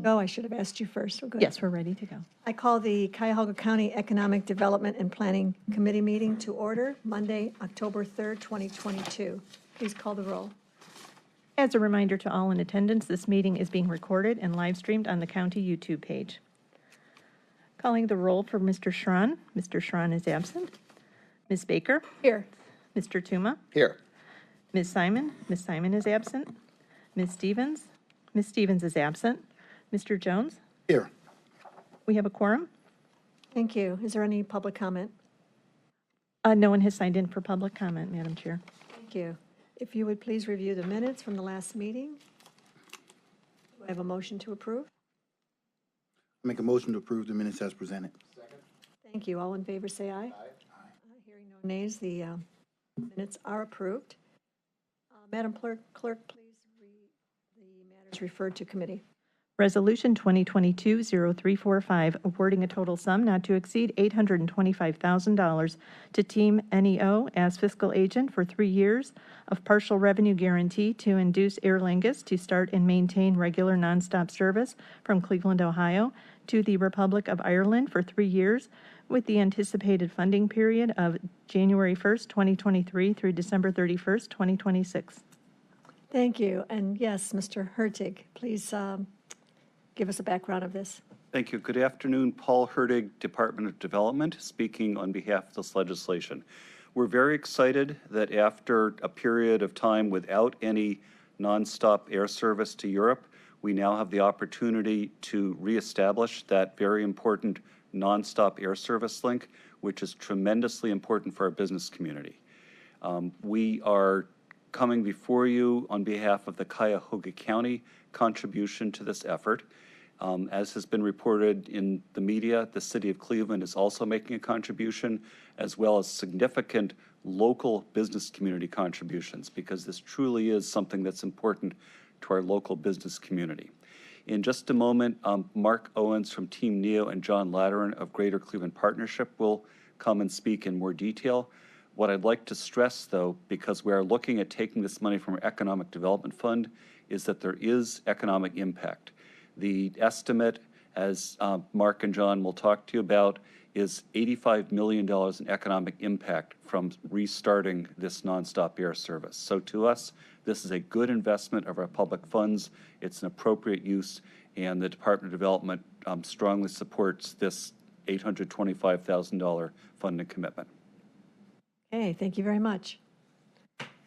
go. I should have asked you first. We're good. Yes, we're ready to go. I call the Cuyahoga County Economic Development and Planning Committee meeting to order Monday, October 3rd, 2022. Please call the roll. As a reminder to all in attendance, this meeting is being recorded and live streamed on the county YouTube page. Calling the roll for Mr. Schron. Mr. Schron is absent. Ms. Baker. Here. Mr. Tuma. Here. Ms. Simon. Ms. Simon is absent. Ms. Stevens. Ms. Stevens is absent. Mr. Jones. Here. We have a quorum. Thank you. Is there any public comment? No one has signed in for public comment, Madam Chair. Thank you. If you would please review the minutes from the last meeting. Do I have a motion to approve? Make a motion to approve the minutes as presented. Thank you. All in favor, say aye. Aye. Hearing no nays, the minutes are approved. Madam Clerk, please read the matters referred to committee. Resolution 2022-0345, awarding a total sum not to exceed $825,000 to Team NEO as fiscal agent for 3 years of partial revenue guarantee to induce Aer Lingus to start and maintain regular nonstop service from Cleveland, Ohio to the Republic of Ireland for 3 years, with the anticipated funding period of January 1st, 2023 through December 31st, 2026. Thank you. And yes, Mr. Hertig, please give us a background of this. Thank you. Good afternoon. Paul Hertig, Department of Development, speaking on behalf of this legislation. We're very excited that after a period of time without any nonstop air service to Europe, we now have the opportunity to reestablish that very important nonstop air service link, which is tremendously important for our business community. We are coming before you on behalf of the Cuyahoga County contribution to this effort. As has been reported in the media, the City of Cleveland is also making a contribution, as well as significant local business community contributions, because this truly is something that's important to our local business community. In just a moment, Mark Owens from Team NEO and John Lateran of Greater Cleveland Partnership will come and speak in more detail. What I'd like to stress, though, because we are looking at taking this money from our Economic Development Fund, is that there is economic impact. The estimate, as Mark and John will talk to you about, is $85 million in economic impact from restarting this nonstop air service. So to us, this is a good investment of our public funds. It's an appropriate use, and the Department of Development strongly supports this $825,000 funding commitment. Okay, thank you very much.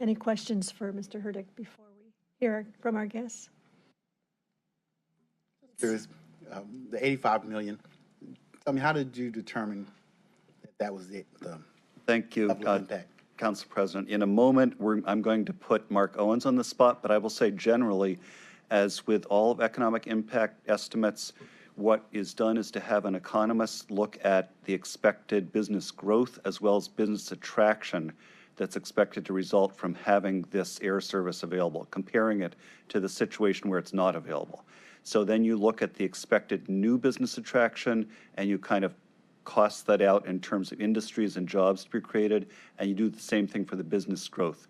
Any questions for Mr. Hertig before we hear from our guests? There's the $85 million. Tell me, how did you determine that was the Thank you, level of impact? Council President. In a moment, I'm going to put Mark Owens on the spot, but I will say generally, as with all of economic impact estimates, what is done is to have an economist look at the expected business growth as well as business attraction that's expected to result from having this air service available, comparing it to the situation where it's not available. So then you look at the expected new business attraction and you kind of cost that out in terms of industries and jobs to be created, and you do the same thing for the business growth.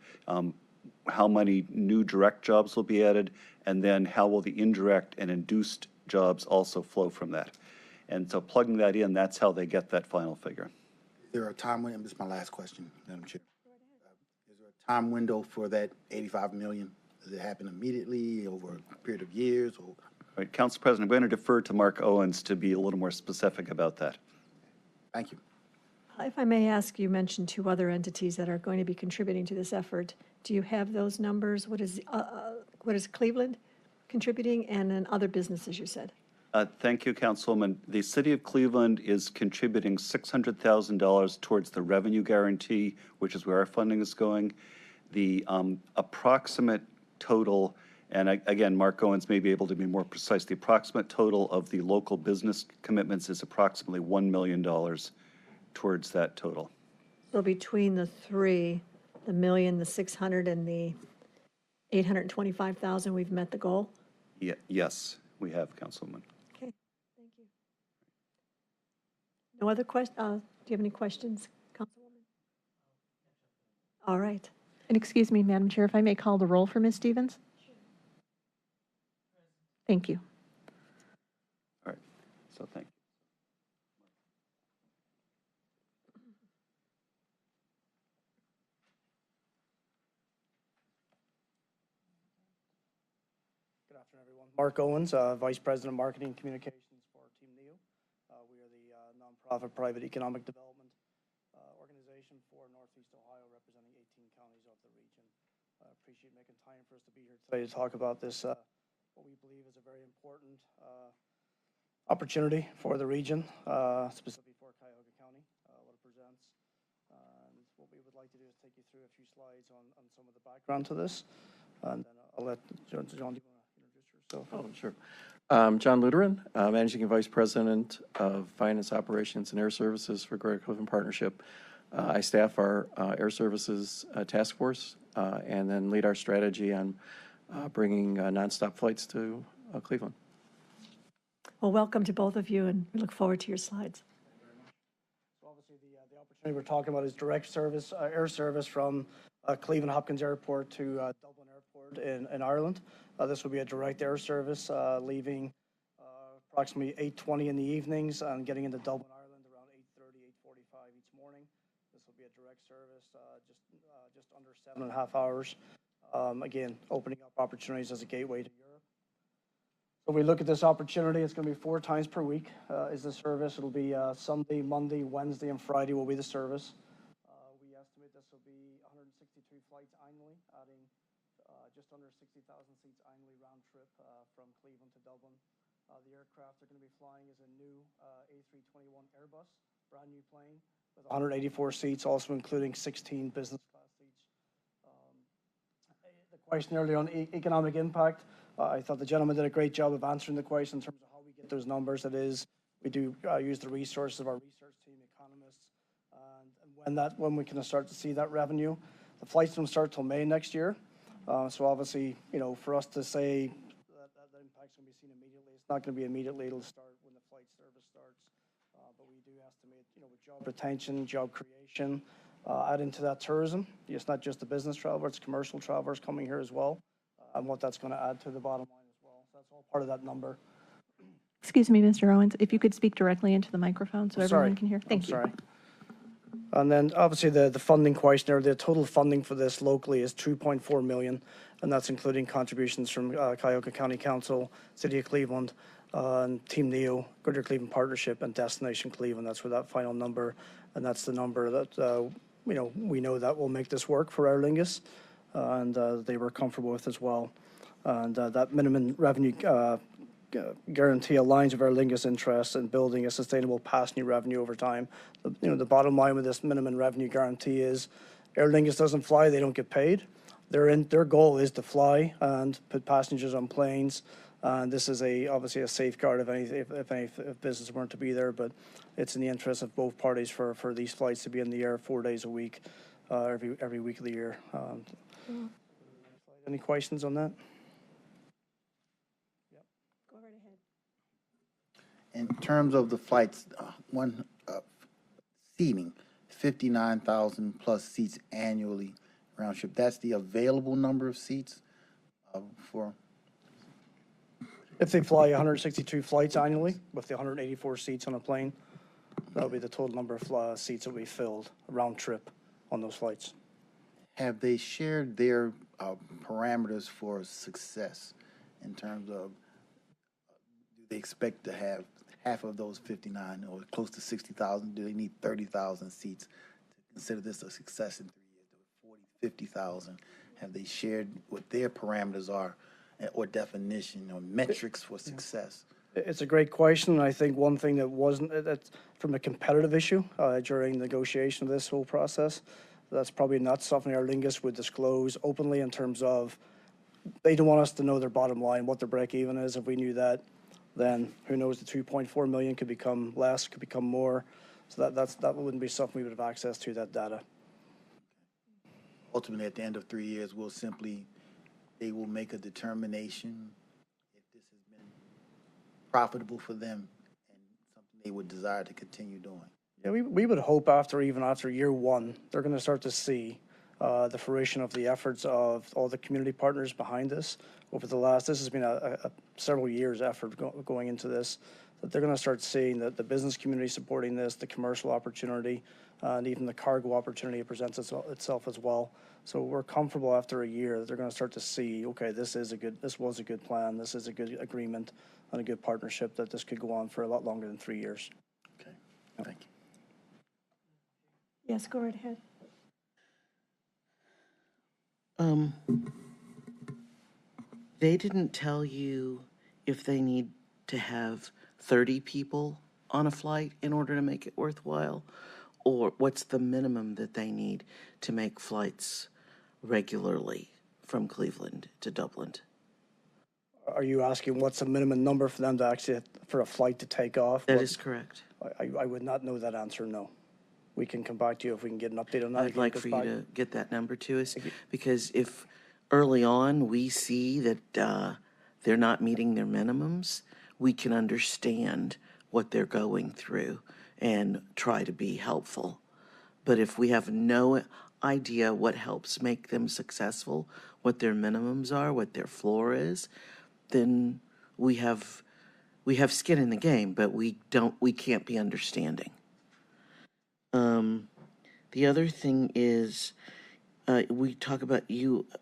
How many new direct jobs will be added, and then how will the indirect and induced jobs also flow from that? And so plugging that in, that's how they get that final figure. Is there a time window? This is my last question, Madam Chair. Is there a time window for that $85 million? Does it happen immediately, over a period of years? Or? All right, Council President, I'm going to defer to Mark Owens to be a little more specific about that. Thank you. If I may ask, you mentioned 2 other entities that are going to be contributing to this effort. Do you have those numbers? What is Cleveland contributing, and then other businesses, you said? Thank you, Councilwoman. The City of Cleveland is contributing $600,000 towards the revenue guarantee, which is where our funding is going. The approximate total, and again, Mark Owens may be able to be more precise, the approximate total of the local business commitments is approximately $1 million towards that total. So between the 3, the million, the 600, and the 825,000, we've met the goal? Yes, we have, Councilwoman. Okay, thank you. No other questions? Do you have any questions, Councilwoman? All right. And excuse me, Madam Chair, if I may call the roll for Ms. Stevens? Sure. Thank you. So thank you. Good afternoon, everyone. Mark Owens, Vice President of Marketing and Communications for Team NEO. We are the nonprofit private economic development organization for Northeast Ohio, representing 18 counties of the region. I appreciate making time for us to be here today to talk about this, what we believe is a very important opportunity for the region, specifically for Cuyahoga County, what it presents. And what we would like to do is take you through a few slides on some of the background to this. And then I'll let John, do you want to introduce yourself? Oh, sure. John Luderin, Managing Vice President of Finance Operations and Air Services for Greater Cleveland Partnership. I staff our Air Services Task Force and then lead our strategy on bringing nonstop flights to Cleveland. Well, welcome to both of you, and we look forward to your slides. So obviously the opportunity we're talking about is direct service, air service from Cleveland Hopkins Airport to Dublin Airport in Ireland. This will be a direct air service leaving approximately 8:20 in the evenings and getting into Dublin, Ireland around 8:30, 8:45 each morning. This will be a direct service, just under 7.5 hours. Again, opening up opportunities as a gateway to Europe. So we look at this opportunity, it's going to be 4 times per week is the service. It'll be Sunday, Monday, Wednesday, and Friday will be the service. We estimate this will be 162 flights annually, adding just under 60,000 seats annually round trip from Cleveland to Dublin. The aircraft they're going to be flying is a new A321 Airbus, brand new plane with 184 seats, also including 16 business class seats. The question earlier on economic impact, I thought the gentleman did a great job of answering the question in terms of how we get those numbers. It is, we do use the resources of our research team, economists, and when we can start to see that revenue. The flights don't start till May next year. So obviously, for us to say that impact's going to be seen immediately, it's not going to be immediately. It'll start when the flight service starts. But we do estimate, with job retention, job creation, add into that tourism. It's not just the business traveler, it's commercial travelers coming here as well, and what that's going to add to the bottom line as well. So that's all part of that number. Excuse me, Mr. Owens, if you could speak directly into the microphone so everyone Sorry. can hear. Thank you. Sorry. And then obviously the funding question there, the total funding for this locally is $2.4 million, and that's including contributions from Cuyahoga County Council, City of Cleveland, and Team NEO, Greater Cleveland Partnership, and Destination Cleveland. That's where that final number, and that's the number that we know that will make this work for Aer Lingus, and they were comfortable with as well. And that minimum revenue guarantee aligns with Aer Lingus' interests in building a sustainable passenger revenue over time. The bottom line with this minimum revenue guarantee is Aer Lingus doesn't fly, they don't get paid. Their goal is to fly and put passengers on planes. And this is obviously a safeguard if business weren't to be there, but it's in the interest of both parties for these flights to be in the air 4 days a week, every week of the year. Any questions on that? Go right ahead. In terms of the flights, seating, 59,000 plus seats annually round trip. That's the available number of seats for. If they fly 162 flights annually with the 184 seats on a plane, that'll be the total number of seats that we filled round trip on those flights. Have they shared their parameters for success in terms of do they expect to have half of those 59 or close to 60,000? Do they need 30,000 seats to consider this a success in 3 years? 40, 50,000? Have they shared what their parameters are or definition or metrics for success? It's a great question, and I think one thing that wasn't from a competitive issue during negotiation of this whole process, that's probably not something Aer Lingus would disclose openly in terms of they don't want us to know their bottom line, what their break even is. If we knew that, then who knows, the 2.4 million could become less, could become more. So that wouldn't be something we would have access to, that data. Ultimately, at the end of 3 years, they will make a determination if this has been profitable for them and something they would desire to continue doing. Yeah, we would hope after year one, they're going to start to see the fruition of the efforts of all the community partners behind this over the last. This has been a several years effort going into this, that they're going to start seeing that the business community supporting this, the commercial opportunity, and even the cargo opportunity presents itself as well. So we're comfortable after a year that they're going to start to see, okay, this was a good plan, this is a good agreement, and a good partnership, that this could go on for a lot longer than 3 years. Okay, thank you. Yes, go right ahead. They didn't tell you if they need to have 30 people on a flight in order to make it worthwhile, or what's the minimum that they need to make flights regularly from Cleveland to Dublin? Are you asking what's the minimum number for them to actually, for a flight to take off? That is correct. I would not know that answer, no. We can come back to you if we can get an update on that. I'd like for you to get that number to us, because if early on we see that they're not meeting their minimums, we can understand what they're going through and try to be helpful. But if we have no idea what helps make them successful, what their minimums are, what their floor is, then we have skin in the game, but we can't be understanding. The other thing is, we talk about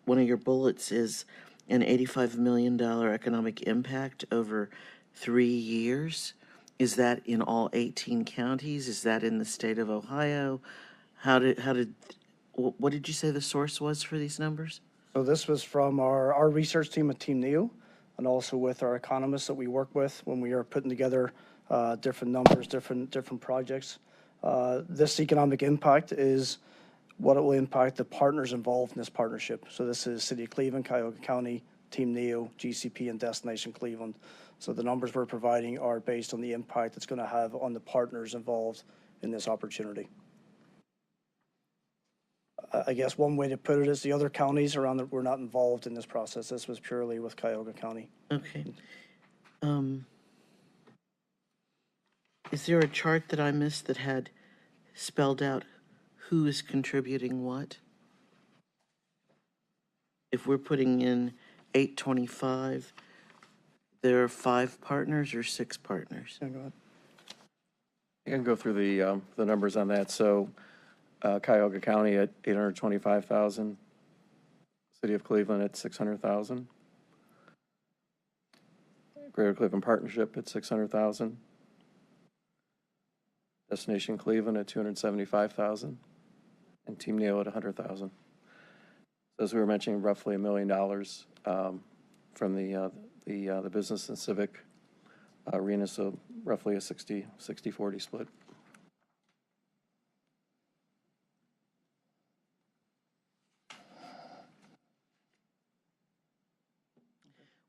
one of your bullets is an $85 million economic impact over 3 years. Is that in all 18 counties? Is that in the state of Ohio? What did you say the source was for these numbers? So this was from our research team at Team NEO, and also with our economists that we work with when we are putting together different numbers, different projects. This economic impact is what it will impact the partners involved in this partnership. So this is City of Cleveland, Cuyahoga County, Team NEO, GCP, and Destination Cleveland. So the numbers we're providing are based on the impact it's going to have on the partners involved in this opportunity. I guess one way to put it is the other counties around that were not involved in this process. This was purely with Cuyahoga County. Okay. Is there a chart that I missed that had spelled out who is contributing what? If we're putting in 825, there are 5 partners or 6 partners? Yeah, go ahead. I can go through the numbers on that. So Cuyahoga County at 825,000, City of Cleveland at 600,000, Greater Cleveland Partnership at 600,000, Destination Cleveland at 275,000, and Team NEO at 100,000. As we were mentioning, roughly $1 million from the business and civic arena, so roughly a 60-40 split.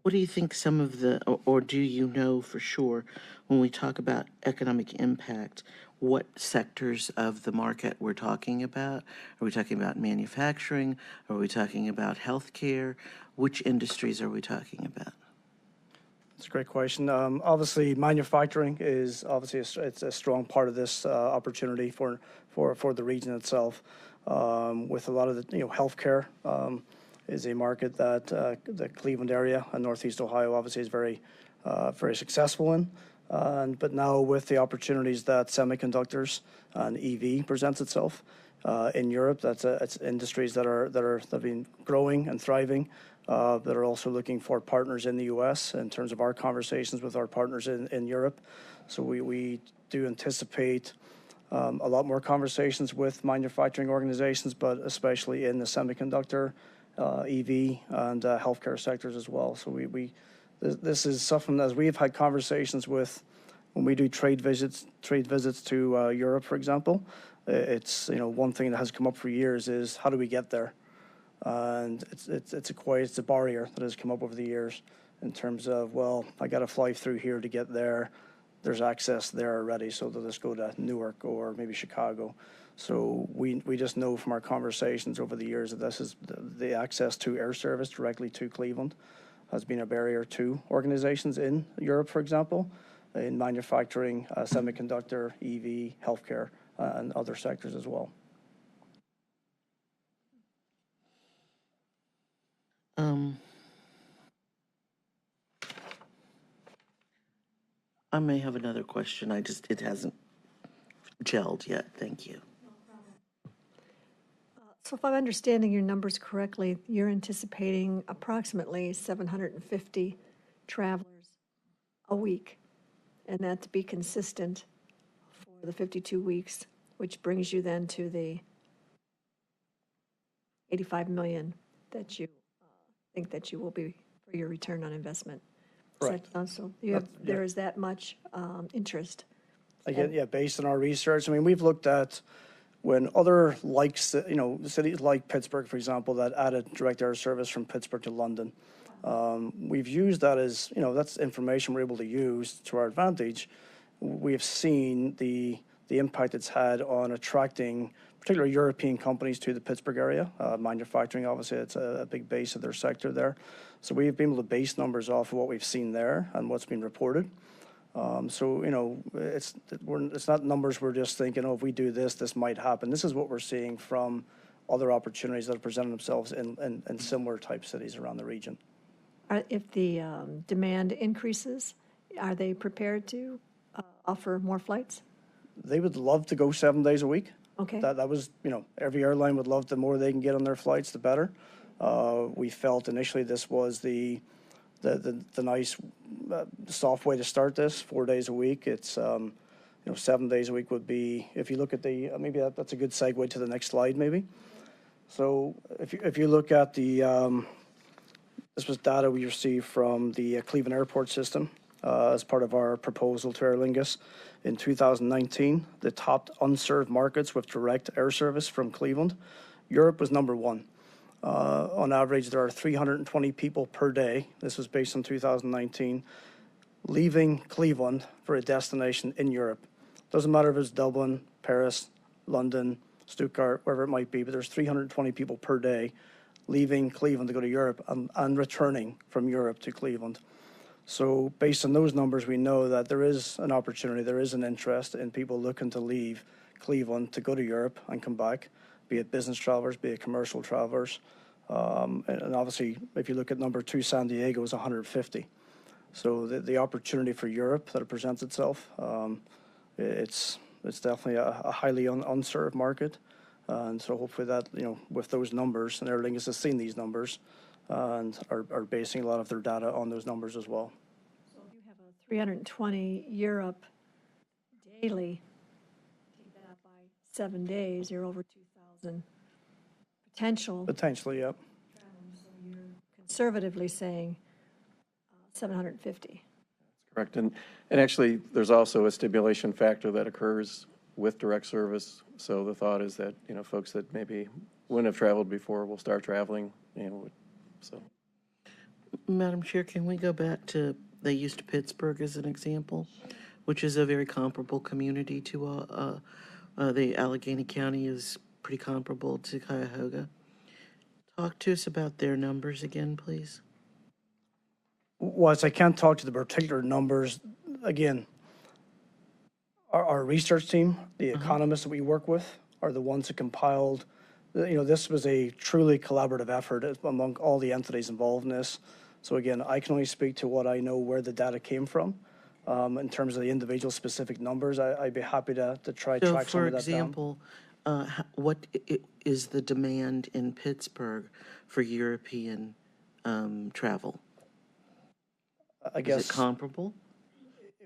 What do you think some of the, or do you know for sure, when we talk about economic impact, what sectors of the market we're talking about? Are we talking about manufacturing? Are we talking about healthcare? Which industries are we talking about? That's a great question. Obviously, manufacturing is it's a strong part of this opportunity for the region itself. With a lot of the healthcare is a market that the Cleveland area and Northeast Ohio obviously is very successful in. But now with the opportunities that semiconductors and EV presents itself in Europe, it's industries that have been growing and thriving. That are also looking for partners in the U.S. in terms of our conversations with our partners in Europe. So we do anticipate a lot more conversations with manufacturing organizations, but especially in the semiconductor, EV, and healthcare sectors as well. So this is something that we've had conversations with when we do trade visits to Europe, for example. It's one thing that has come up for years is how do we get there? And it's a barrier that has come up over the years in terms of, well, I got to fly through here to get there. There's access there already, so they'll just go to Newark or maybe Chicago. So we just know from our conversations over the years that this is the access to air service directly to Cleveland has been a barrier to organizations in Europe, for example, in manufacturing, semiconductor, EV, healthcare, and other sectors as well. I may have another question. It hasn't gelled yet. Thank you. So if I'm understanding your numbers correctly, you're anticipating approximately 750 travelers a week, and that to be consistent for the 52 weeks, which brings you then to the 85 million that you think that you will be for your return on investment. Correct. So you have, there is that much interest. Again, yeah, based on our research, I mean, we've looked at when other cities like Pittsburgh, for example, that added direct air service from Pittsburgh to London. We've used that as, that's information we're able to use to our advantage. We've seen the impact it's had on attracting particularly European companies to the Pittsburgh area. Manufacturing, obviously, it's a big base of their sector there. So we've been able to base numbers off of what we've seen there and what's been reported. It's not numbers we're just thinking, oh, if we do this, this might happen. This is what we're seeing from other opportunities that have presented themselves in similar type cities around the region. If the demand increases, are they prepared to offer more flights? They would love to go 7 days a week. Okay. That was, every airline would love the more they can get on their flights, the better. We felt initially this was the nice soft way to start this, 4 days a week. It's 7 days a week would be, if you look at the, maybe that's a good segue to the next slide maybe. So if you look at the, this was data we received from the Cleveland Airport system as part of our proposal to Aer Lingus. In 2019, the top unserved markets with direct air service from Cleveland, Europe was number one. On average, there are 320 people per day. This was based on 2019, leaving Cleveland for a destination in Europe. Doesn't matter if it's Dublin, Paris, London, Stuttgart, wherever it might be, but there's 320 people per day leaving Cleveland to go to Europe and returning from Europe to Cleveland. So based on those numbers, we know that there is an opportunity, there is an interest in people looking to leave Cleveland to go to Europe and come back, be it business travelers, be it commercial travelers. And obviously, if you look at number 2, San Diego is 150. So the opportunity for Europe that it presents itself, it's definitely a highly unserved market. And so hopefully that, with those numbers, and Aer Lingus has seen these numbers, and are basing a lot of their data on those numbers as well. So if you have a 320 Europe daily, take that by 7 days, you're over 2,000 potential. Potentially, yep. So you're conservatively saying 750. Correct. And actually, there's also a stimulation factor that occurs with direct service. So the thought is that, folks that maybe wouldn't have traveled before will start traveling, so. Madam Chair, can we go back to, they used Pittsburgh as an example, which is a very comparable community to, the Allegheny County is pretty comparable to Cuyahoga. Talk to us about their numbers again, please. Whilst I can't talk to the particular numbers, again, our research team, the economists that we work with, are the ones who compiled. This was a truly collaborative effort among all the entities involved in this. So again, I can only speak to what I know where the data came from. In terms of the individual specific numbers, I'd be happy to try So, track some for of that down. example, what is the demand in Pittsburgh for European travel? I Is guess it comparable?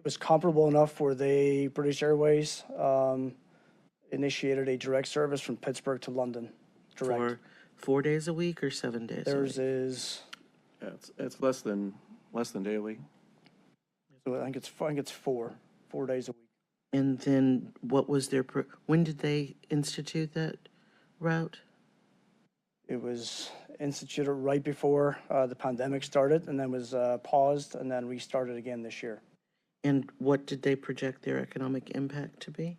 it was comparable enough where British Airways initiated a direct service from Pittsburgh to London. Direct. For 4 days a week or 7 days Theirs a week? is, Yeah, it's less than daily. so I think it's 4 days a week. And then what was their, when did they institute that route? It was instituted right before the pandemic started, and then was paused and then restarted again this year. And what did they project their economic impact to be?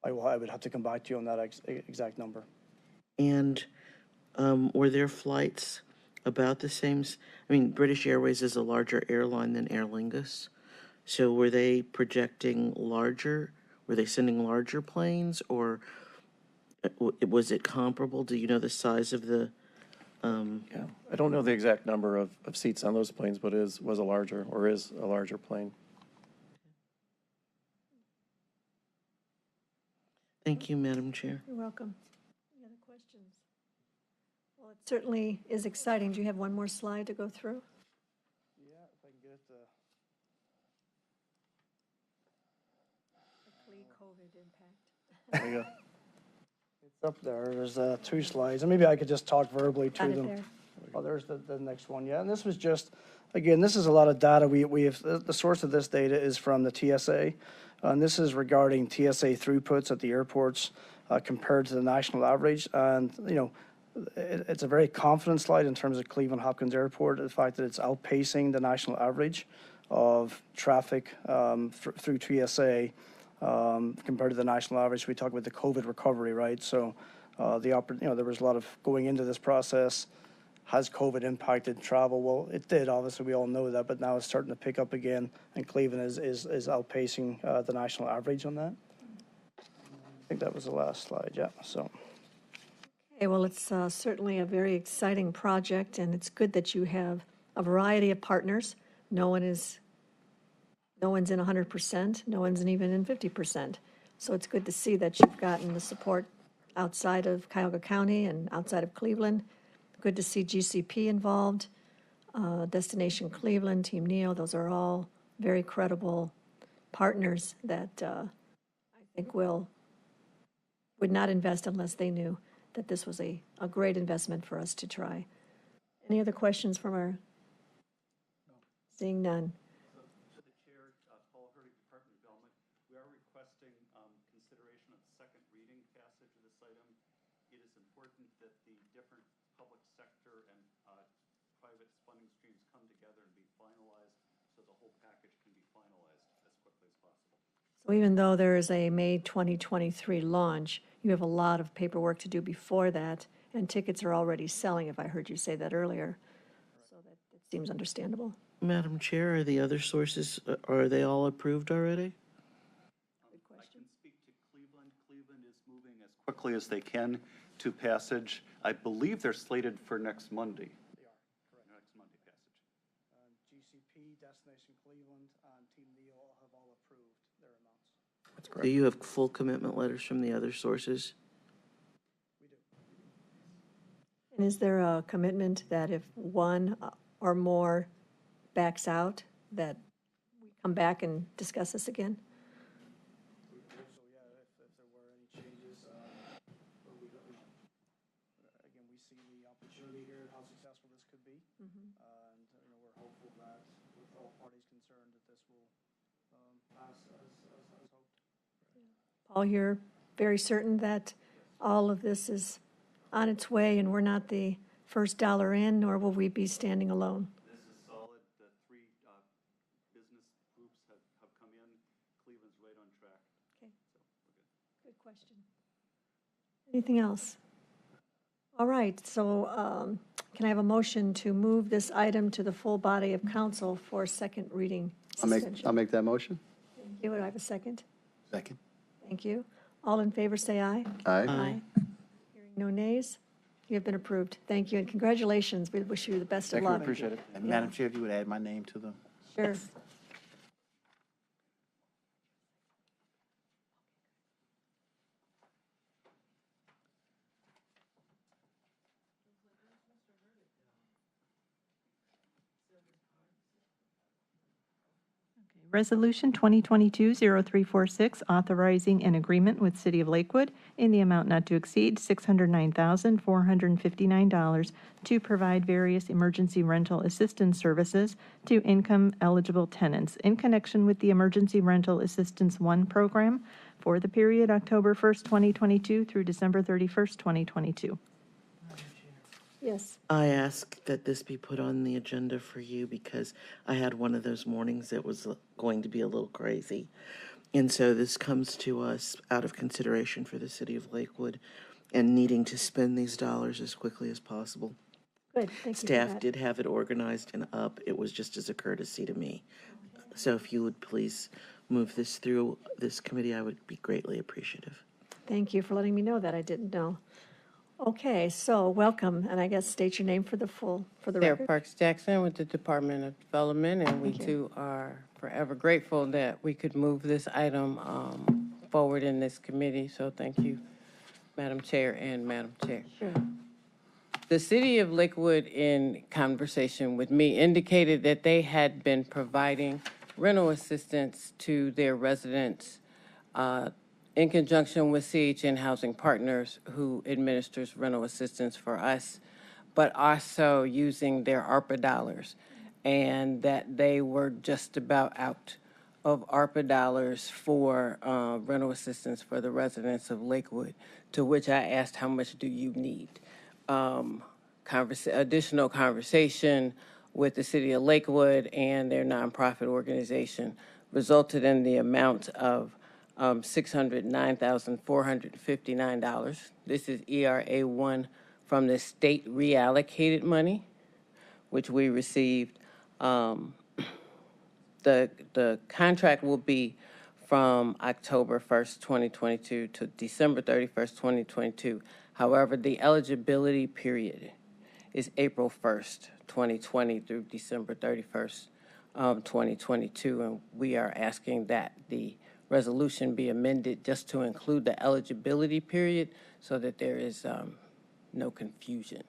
I would have to come back to you on that exact number. And were their flights about the same? I mean, British Airways is a larger airline than Aer Lingus. So were they projecting larger? Were they sending larger planes, or was it comparable? Do you know the size of the? Yeah, I don't know the exact number of seats on those planes, but was a larger plane. Thank you, Madam Chair. You're welcome. Any other questions? Well, it certainly is exciting. Do you have one more slide to go through? Yeah, if I can get it to. COVID impact. There you go. It's up there. There's 2 slides, and maybe I could just talk verbally to Got it them. there. Oh, there's the next one, yeah. And this was just, again, this is a lot of data. We have, the source of this data is from the TSA. And this is regarding TSA throughputs at the airports compared to the national average. And, you know, it's a very confident slide in terms of Cleveland Hopkins Airport, the fact that it's outpacing the national average of traffic through TSA compared to the national average. We talk about the COVID recovery, right? So there was a lot of going into this process. Has COVID impacted travel? Well, it did, obviously, we all know that, but now it's starting to pick up again, and Cleveland is outpacing the national average on that. I think that was the last slide, yeah, so. Okay, well, it's certainly a very exciting project, and it's good that you have a variety of partners. No one's in 100%, no one's even in 50%. So it's good to see that you've gotten the support outside of Cuyahoga County and outside of Cleveland. Good to see GCP involved, Destination Cleveland, Team NEO. Those are all very credible partners that I think would not invest unless they knew that this was a great investment for us to try. Any other questions from our? Seeing none. To the chair, Paul Hurdy, Department of Development, we are requesting consideration of the second reading passage of this item. It is important that the different public sector and private funding streams come together and be finalized so the whole package can be finalized as quickly as possible. So even though there is a May 2023 launch, you have a lot of paperwork to do before that, and tickets are already selling, if I heard you say that earlier. So that it seems understandable. Madam Chair, are the other sources, are they all approved already? I can speak to Cleveland. Cleveland is moving as quickly as they can to passage. I believe they're slated for next Monday. They are, correct. Next Monday passage. GCP, Destination Cleveland, and Team NEO have all approved their amounts. That's Do you have full commitment letters from the other sources? We do. And is there a commitment that if one or more backs out, that we come back and discuss this again? So, yeah, if there were any changes, again, we see the opportunity here, how successful this could be. And, we're hopeful that with all parties concerned, that this will pass as hoped. Paul, you're very certain that all of this is on its way and we're not the first dollar in, nor will we be standing alone? This is solid. The 3 business groups have come in. Cleveland's right on track. Okay. So we're good. Good question. Anything else? All right, so can I have a motion to move this item to the full body of council for second reading suspension? I'll make that motion. Thank you. Would I have a second? Second. Thank you. All in favor, say aye. Aye. Hearing no nays, you have been approved. Thank you, and congratulations. We wish you the best of Thank you, luck. appreciate it. And Madam Chair, if you would add my name to the. Sure. Resolution 2022-0346, authorizing an agreement with City of Lakewood in the amount not to exceed $609,459 to provide various emergency rental assistance services to income-eligible tenants in connection with the Emergency Rental Assistance 1 program for the period October 1st, 2022 through December 31st, 2022. Yes. I ask that this be put on the agenda for you because I had one of those mornings that was going to be a little crazy. And so this comes to us out of consideration for the city of Lakewood and needing to spend these dollars as quickly as possible. Good, thank you for Staff that. did have it organized and up. It was just as a courtesy to me. So if you would please move this through this committee, I would be greatly appreciative. Thank you for letting me know that. I didn't know. Okay, so welcome, and I guess state your name for the Sarah record. Parks Jackson with the Department of Development, and we Thank you. too are forever grateful that we could move this item forward in this committee, so thank you, Madam Chair and Madam Chair. Sure. The city of Lakewood, in conversation with me, indicated that they had been providing rental assistance to their residents in conjunction with CHN Housing Partners, who administers rental assistance for us, but also using their ARPA dollars, and that they were just about out of ARPA dollars for rental assistance for the residents of Lakewood, to which I asked, how much do you need? Additional conversation with the city of Lakewood and their nonprofit organization resulted in the amount of $609,459. This is ERA 1 from the state reallocated money, which we received. The contract will be from October 1st, 2022 to December 31st, 2022. However, the eligibility period is April 1st, 2020 through December 31st, 2022. And we are asking that the resolution be amended just to include the eligibility period so that there is no confusion.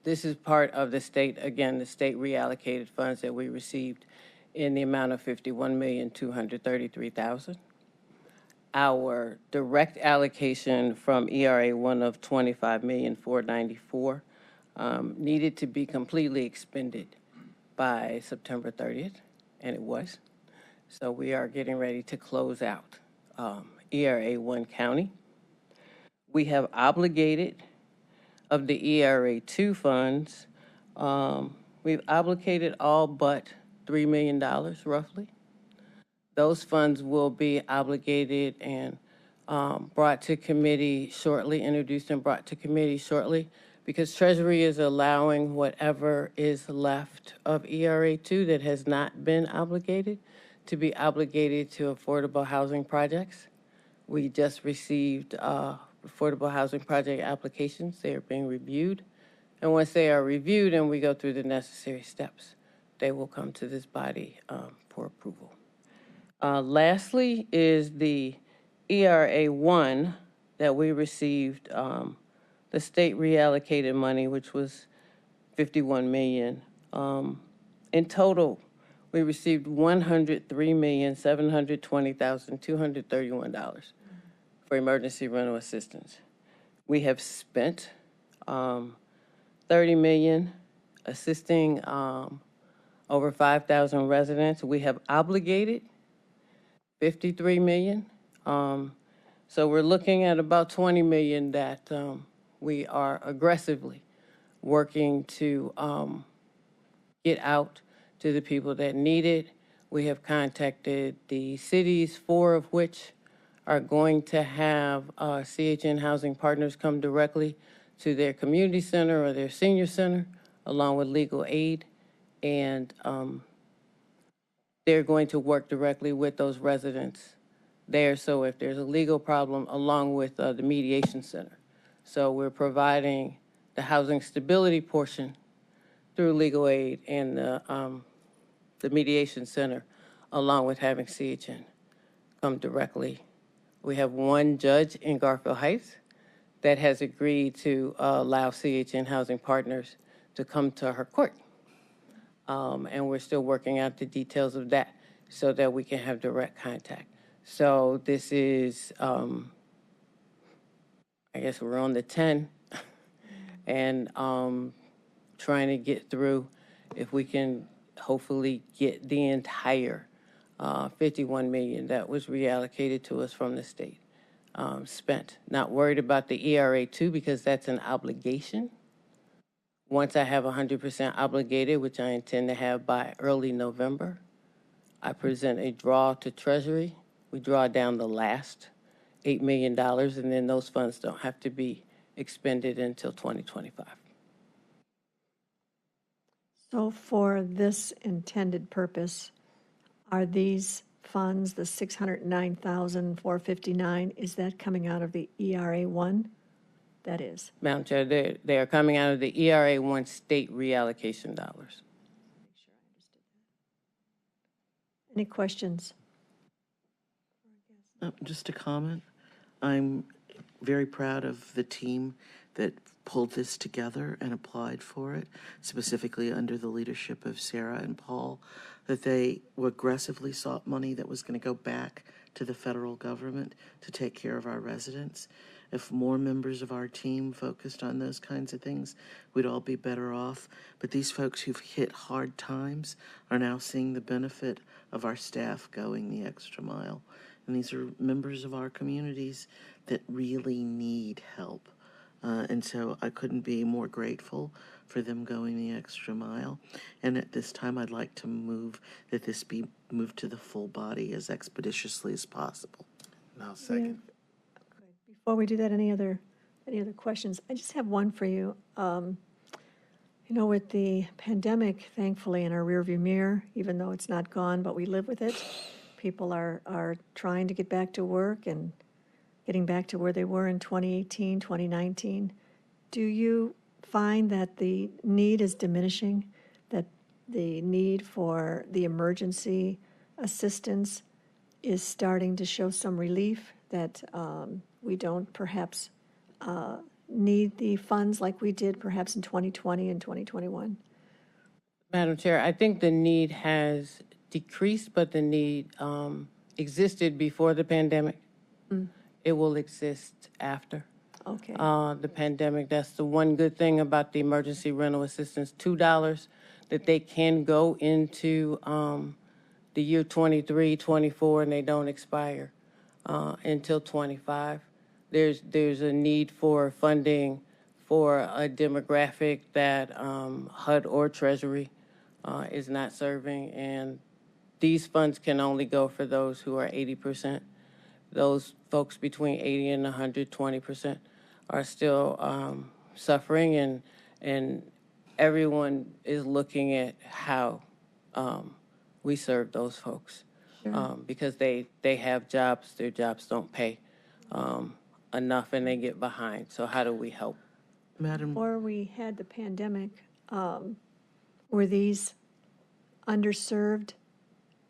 This is part of the state, again, the state reallocated funds that we received in the amount of $51,233,000. Our direct allocation from ERA 1 of $25,494,000 needed to be completely expended by September 30th, and it was. So we are getting ready to close out ERA 1 county. We have obligated of the ERA 2 funds, we've obligated all but $3 million roughly. Those funds will be obligated and brought to committee shortly, introduced and brought to committee shortly, because Treasury is allowing whatever is left of ERA 2 that has not been obligated to be obligated to affordable housing projects. We just received affordable housing project applications. They are being reviewed. And once they are reviewed and we go through the necessary steps, they will come to this body for approval. Lastly is the ERA 1 that we received, the state reallocated money, which was $51 million. In total, we received $103,720,231 for emergency rental assistance. We have spent $30 million assisting over 5,000 residents. We have obligated $53 million. So we're looking at about $20 million that we are aggressively working to get out to the people that need it. We have contacted the cities, 4 of which are going to have CHN Housing Partners come directly to their community center or their senior center, along with legal aid. And they're going to work directly with those residents there. So if there's a legal problem, along with the mediation center. So we're providing the housing stability portion through legal aid and the mediation center, along with having CHN come directly. We have 1 judge in Garfield Heights that has agreed to allow CHN Housing Partners to come to her court. And we're still working out the details of that so that we can have direct contact. So this is, I guess we're on the 10 and trying to get through, if we can hopefully get the entire $51 million that was reallocated to us from the state spent. Not worried about the ERA 2 because that's an obligation. Once I have 100% obligated, which I intend to have by early November, I present a draw to Treasury. We draw down the last $8 million, and then those funds don't have to be expended until 2025. So for this intended purpose, are these funds, the $609,459, is that coming out of the ERA 1? That is. Madam Chair, they are coming out of the ERA 1 state reallocation dollars. Any questions? Just a comment. I'm very proud of the team that pulled this together and applied for it, specifically under the leadership of Sarah and Paul, that they aggressively sought money that was going to go back to the federal government to take care of our residents. If more members of our team focused on those kinds of things, we'd all be better off. But these folks who've hit hard times are now seeing the benefit of our staff going the extra mile. And these are members of our communities that really need help. And so I couldn't be more grateful for them going the extra mile. And at this time, I'd like to move that this be moved to the full body as expeditiously as possible. Now, second. Before we do that, any other questions? I just have one for you. With the pandemic, thankfully, in our rearview mirror, even though it's not gone, but we live with it, people are trying to get back to work and getting back to where they were in 2018, 2019. Do you find that the need is diminishing, that the need for the emergency assistance is starting to show some relief, that we don't perhaps need the funds like we did perhaps in 2020 and 2021? Madam Chair, I think the need has decreased, but the need existed before the pandemic. It will exist after Okay. the pandemic. That's the one good thing about the emergency rental assistance, $2 that they can go into the year 23, 24, and they don't expire until 25. There's a need for funding for a demographic that HUD or Treasury is not serving, and these funds can only go for those who are 80%. Those folks between 80 and 120% are still suffering, and everyone is looking at how we serve those folks. Because they have jobs, their jobs don't pay enough, and they get behind. So how do we help? Madam, Before we had the pandemic, were these underserved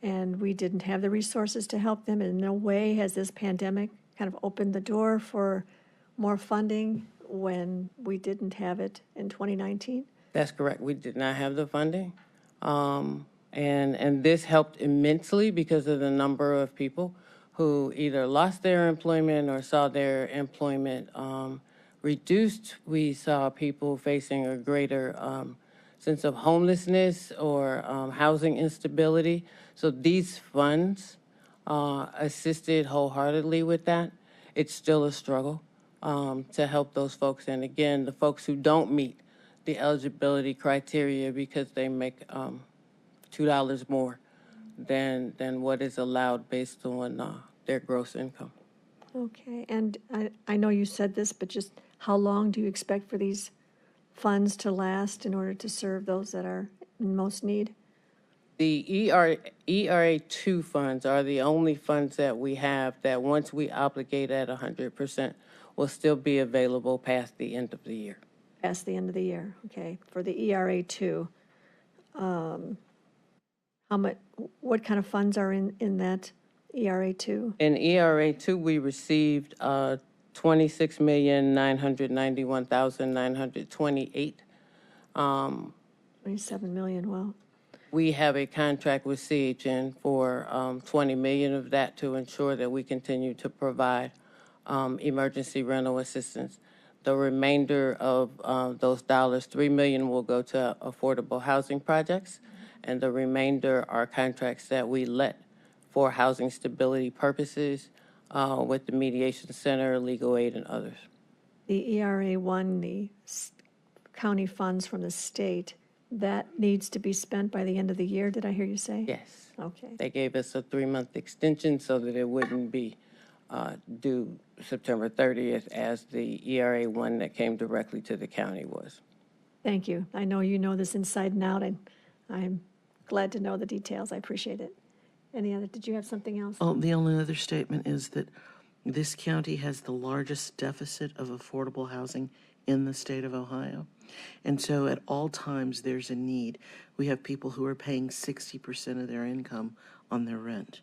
and we didn't have the resources to help them? In no way has this pandemic kind of opened the door for more funding when we didn't have it in 2019? That's correct. We did not have the funding. And this helped immensely because of the number of people who either lost their employment or saw their employment reduced. We saw people facing a greater sense of homelessness or housing instability. So these funds assisted wholeheartedly with that. It's still a struggle to help those folks. And again, the folks who don't meet the eligibility criteria because they make $2 more than what is allowed based on their gross income. Okay, and I know you said this, but just how long do you expect for these funds to last in order to serve those that are in most need? The ERA2 funds are the only funds that we have that once we obligate at 100% will still be available past the end of the year. Past the end of the year, okay. For the ERA2, what kind of funds are in that ERA2? In ERA2, we received $26,991,928. 27 million, well, We have a contract with CHN for $20 million of that to ensure that we continue to provide emergency rental assistance. The remainder of those dollars, $3 million, will go to affordable housing projects, and the remainder are contracts that we let for housing stability purposes with the Mediation Center, Legal Aid, and others. the ERA1, the county funds from the state, that needs to be spent by the end of the year, did I hear you say? Yes. Okay, They gave us a 3-month extension so that it wouldn't be due September 30th as the ERA1 that came directly to the county was. thank you. I know you know this inside and out, and I'm glad to know the details. I appreciate it. Did you have something else? oh, the only other statement is that this county has the largest deficit of affordable housing in the state of Ohio. And so at all times, there's a need. We have people who are paying 60% of their income on their rent.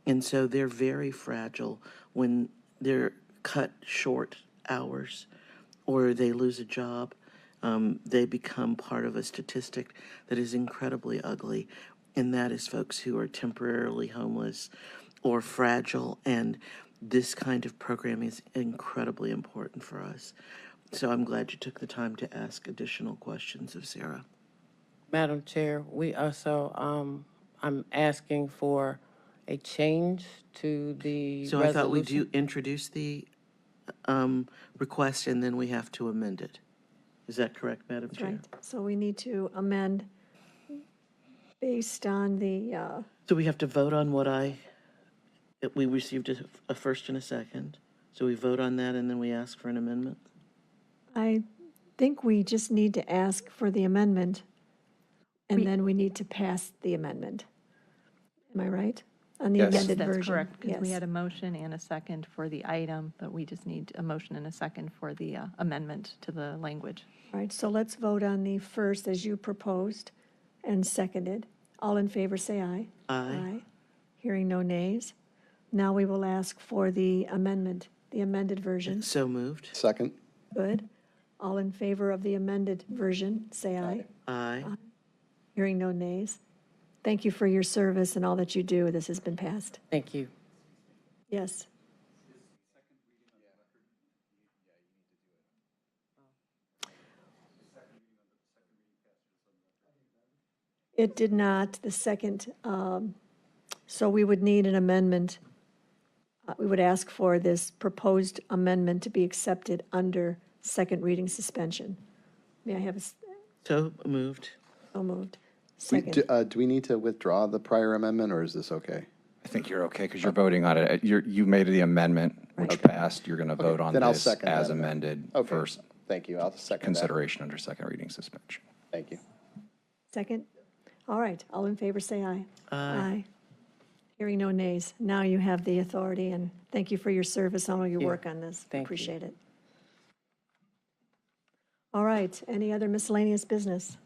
And so they're very fragile when they're cut short hours or they lose a job. They become part of a statistic that is incredibly ugly, and that is folks who are temporarily homeless or fragile. And this kind of program is incredibly important for us. So I'm glad you took the time to ask additional questions of Sarah. Madam Chair, we also, I'm asking for a change to the So I thought we resolution. do introduce the request and then we have to amend it. Is that correct, Madam That's Chair? right. So we need to amend based on the, So we have to vote on we received a first and a second. So we vote on that and then we ask for an amendment? I think we just need to ask for the amendment, and then we need to pass the amendment. Am I right? On the Yes. amended That's version? correct, because we Yes. had a motion and a second for the item, but we just need a motion and a second for the amendment to the language. All right, so let's vote on the first as you proposed and seconded. All in favor, say aye. Aye. Hearing no nays. Now we will ask for the amendment, the amended version. So moved. Second. Good. All in favor of the amended version, say aye. Aye. Hearing no nays. Thank you for your service and all that you do. This has been passed. Thank you. Yes. It did not, the second, so we would need an amendment. We would ask for this proposed amendment to be accepted under second reading suspension. May I have a, So moved. so moved? We- Second. Do we need to withdraw the prior amendment, or is this okay? I think you're okay because you're voting on it. You made the amendment, which Right. passed. You're going to vote on then I'll this second as that. amended Okay. first Thank you. I'll second that. consideration under second reading suspension. Thank you. Second? All right, all in favor, say aye. Aye. Hearing no nays. Now you have the authority, and thank you for your service and all your you. work on this. Thank you. Appreciate it. All right, any other miscellaneous business?